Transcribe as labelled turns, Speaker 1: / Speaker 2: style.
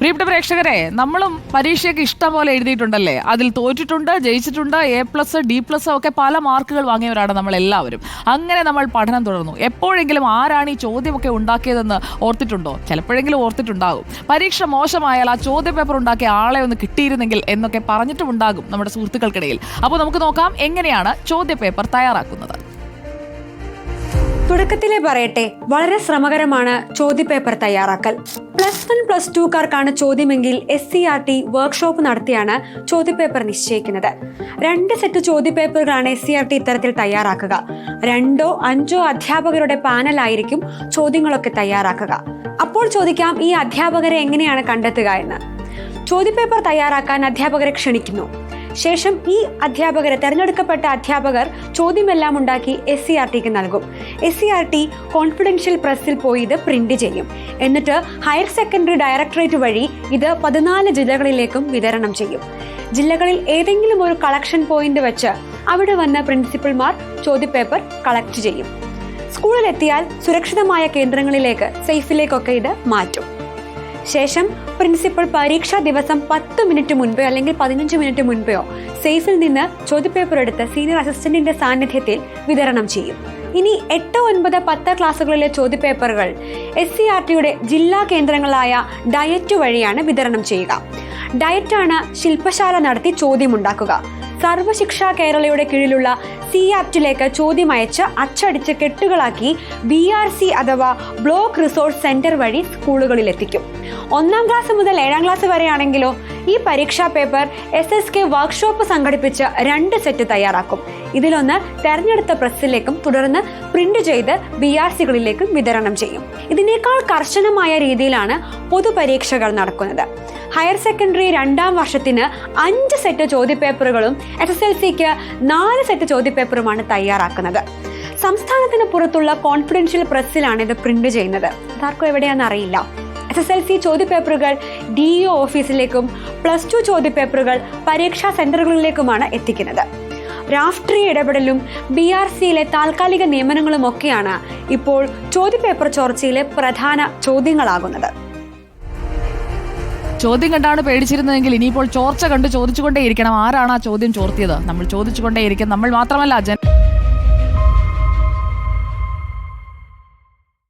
Speaker 1: പ്രിയപ്പെട്ട പ്രേക്ഷകരെ, നമ്മളും പരീക്ഷയൊക്കെ ഇഷ്ടം പോലെ എഴുതിയിട്ടുണ്ടല്ലേ? അതിൽ തോറ്റിട്ടുണ്ട്, ജയിച്ചിട്ടുണ്ട്, A+, D+ ഒക്കെ പല മാർക്കുകൾ വാങ്ങിയവരാണ് നമ്മളെല്ലാവരും. അങ്ങനെ നമ്മൾ പഠനം തുടർന്നു. എപ്പോഴെങ്കിലും ആരാണ് ഈ ചോദ്യമൊക്കെ ഉണ്ടാക്കിയതെന്ന് ഓർത്തിട്ടുണ്ടോ? ചിലപ്പോഴെങ്കിലും ഓർത്തിട്ടുണ്ടാകും. പരീക്ഷ മോശമായാൽ ആ ചോദ്യപേപ്പർ ഉണ്ടാക്കിയ ആളെ ഒന്ന് കിട്ടിയിരുന്നെങ്കിൽ എന്നൊക്കെ പറഞ്ഞിട്ടുമുണ്ടാകും നമ്മുടെ സുഹൃത്തുക്കൾക്കിടയിൽ. അപ്പോൾ നമുക്ക് നോക്കാം എങ്ങനെയാണ് ചോദ്യപേപ്പർ തയ്യാറാക്കുന്നത്.
Speaker 2: തുടക്കത്തിലേ പറയട്ടെ, വളരെ ശ്രമകരമാണ് ചോദ്യപേപ്പർ തയ്യാറാക്കൽ. +1, +2കാർക്കാണ് ചോദ്യമെങ്കിൽ SCERT വർക്ക്ഷോപ്പ് നടത്തിയാണ് ചോദ്യപേപ്പർ നിശ്ചയിക്കുന്നത്. 2 സെറ്റ് ചോദ്യപേപ്പറുകളാണ് SCERT ഇത്തരത്തിൽ തയ്യാറാക്കുക. 2ഓ 5ഓ അധ്യാപകരുടെ പാനലായിരിക്കും ചോദ്യങ്ങളൊക്കെ തയ്യാറാക്കുക. അപ്പോൾ ചോദിക്കാം, ഈ അധ്യാപകരെ എങ്ങനെയാണ് കണ്ടെത്തുക എന്ന്. ചോദ്യപേപ്പർ തയ്യാറാക്കാൻ അധ്യാപകരെ ക്ഷണിക്കുന്നു. ശേഷം ഈ അധ്യാപകരെ, തെരഞ്ഞെടുക്കപ്പെട്ട അധ്യാപകർ ചോദ്യമെല്ലാം ഉണ്ടാക്കി SCERTക്ക് നൽകും. SCERT കോൺഫിഡൻഷ്യൽ പ്രസ്സിൽ പോയി ഇത് പ്രിന്റ് ചെയ്യും. എന്നിട്ട് ഹയർ സെക്കൻഡറി ഡയറക്ടറേറ്റ് വഴി ഇത് 14 ജില്ലകളിലേക്കും വിതരണം ചെയ്യും. ജില്ലകളിൽ ഏതെങ്കിലും ഒരു കളക്ഷൻ പോയിന്റ് വെച്ച് അവിടെ വന്ന് പ്രിൻസിപ്പൽമാർ ചോദ്യപേപ്പർ കളക്ട് ചെയ്യും. സ്കൂളിലെത്തിയാൽ സുരക്ഷിതമായ കേന്ദ്രങ്ങളിലേക്ക്, സേഫിലേക്കൊക്കെ ഇത് മാറ്റും. ശേഷം പ്രിൻസിപ്പൽ പരീക്ഷാ ദിവസം 10 മിനിറ്റ് മുൻപോ അല്ലെങ്കിൽ 15 മിനിറ്റ് മുൻപോ സേഫിൽ നിന്ന് ചോദ്യപേപ്പർ എടുത്ത് സീനിയർ അസിസ്റ്റന്റിന്റെ സാന്നിധ്യത്തിൽ വിതരണം ചെയ്യും. ഇനി 8, 9, 10 ക്ലാസ്സുകളിലെ ചോദ്യപേപ്പറുകൾ SCERTയുടെ ജില്ലാ കേന്ദ്രങ്ങളായ ഡയറ്റ് വഴിയാണ് വിതരണം ചെയ്യുക. ഡയറ്റാണ് ശില്പശാല നടത്തി ചോദ്യമുണ്ടാക്കുക. സർവശിക്ഷാ കേരളയുടെ കീഴിലുള്ള CAPTലേക്ക് ചോദ്യം അയച്ച് അച്ചടിച്ച് കെട്ടുകളാക്കി BRC അഥവാ ബ്ലോക്ക് റിസോഴ്സ് സെന്റർ വഴി സ്കൂളുകളിൽ എത്തിക്കും. 1ാം ക്ലാസ് മുതൽ 7ാം ക്ലാസ് വരെയാണെങ്കിലോ ഈ പരീക്ഷാ പേപ്പർ SSK വർക്ക്ഷോപ്പ് സംഘടിപ്പിച്ച് 2 സെറ്റ് തയ്യാറാക്കും. ഇതിലൊന്ന് തെരഞ്ഞെടുത്ത പ്രസ്സിലേക്കും തുടർന്ന് പ്രിന്റ് ചെയ്ത് BRCകളിലേക്കും വിതരണം ചെയ്യും. ഇതിനേക്കാൾ കർശനമായ രീതിയിലാണ് പൊതുപരീക്ഷകൾ നടക്കുന്നത്. ഹയർ സെക്കൻഡറി 2ാം വർഷത്തിന് 5 സെറ്റ് ചോദ്യപേപ്പറുകളും SSLCക്ക് 4 സെറ്റ് ചോദ്യപേപ്പറുമാണ് തയ്യാറാക്കുന്നത്. സംസ്ഥാനത്തിന് പുറത്തുള്ള കോൺഫിഡൻഷ്യൽ പ്രസ്സിലാണ് ഇത് പ്രിന്റ് ചെയ്യുന്നത്. ഇതാർക്കും എവിടെയാണെന്ന് അറിയില്ല. SSLC ചോദ്യപേപ്പറുകൾ DEO ഓഫീസിലേക്കും +2 ചോദ്യപേപ്പറുകൾ പരീക്ഷാ സെന്ററുകളിലേക്കുമാണ് എത്തിക്കുന്നത്. രാഷ്ട്രീയ ഇടപെടലും BRCയിലെ താൽക്കാലിക നിയമനങ്ങളും ഒക്കെയാണ് ഇപ്പോൾ ചോദ്യപേപ്പർ ചോർച്ചയിലെ പ്രധാന ചോദ്യങ്ങളാകുന്നത്.
Speaker 1: ചോദ്യം കണ്ടാണ് പേടിച്ചിരുന്നതെങ്കിൽ ഇനിയിപ്പോൾ ചോർച്ച കണ്ട് ചോദിച്ചുകൊണ്ടേയിരിക്കണം. ആരാണ് ആ ചോദ്യം ചോർത്തിയത്? നമ്മൾ ചോദിച്ചുകൊണ്ടേയിരിക്കും. നമ്മൾ മാത്രമല്ല,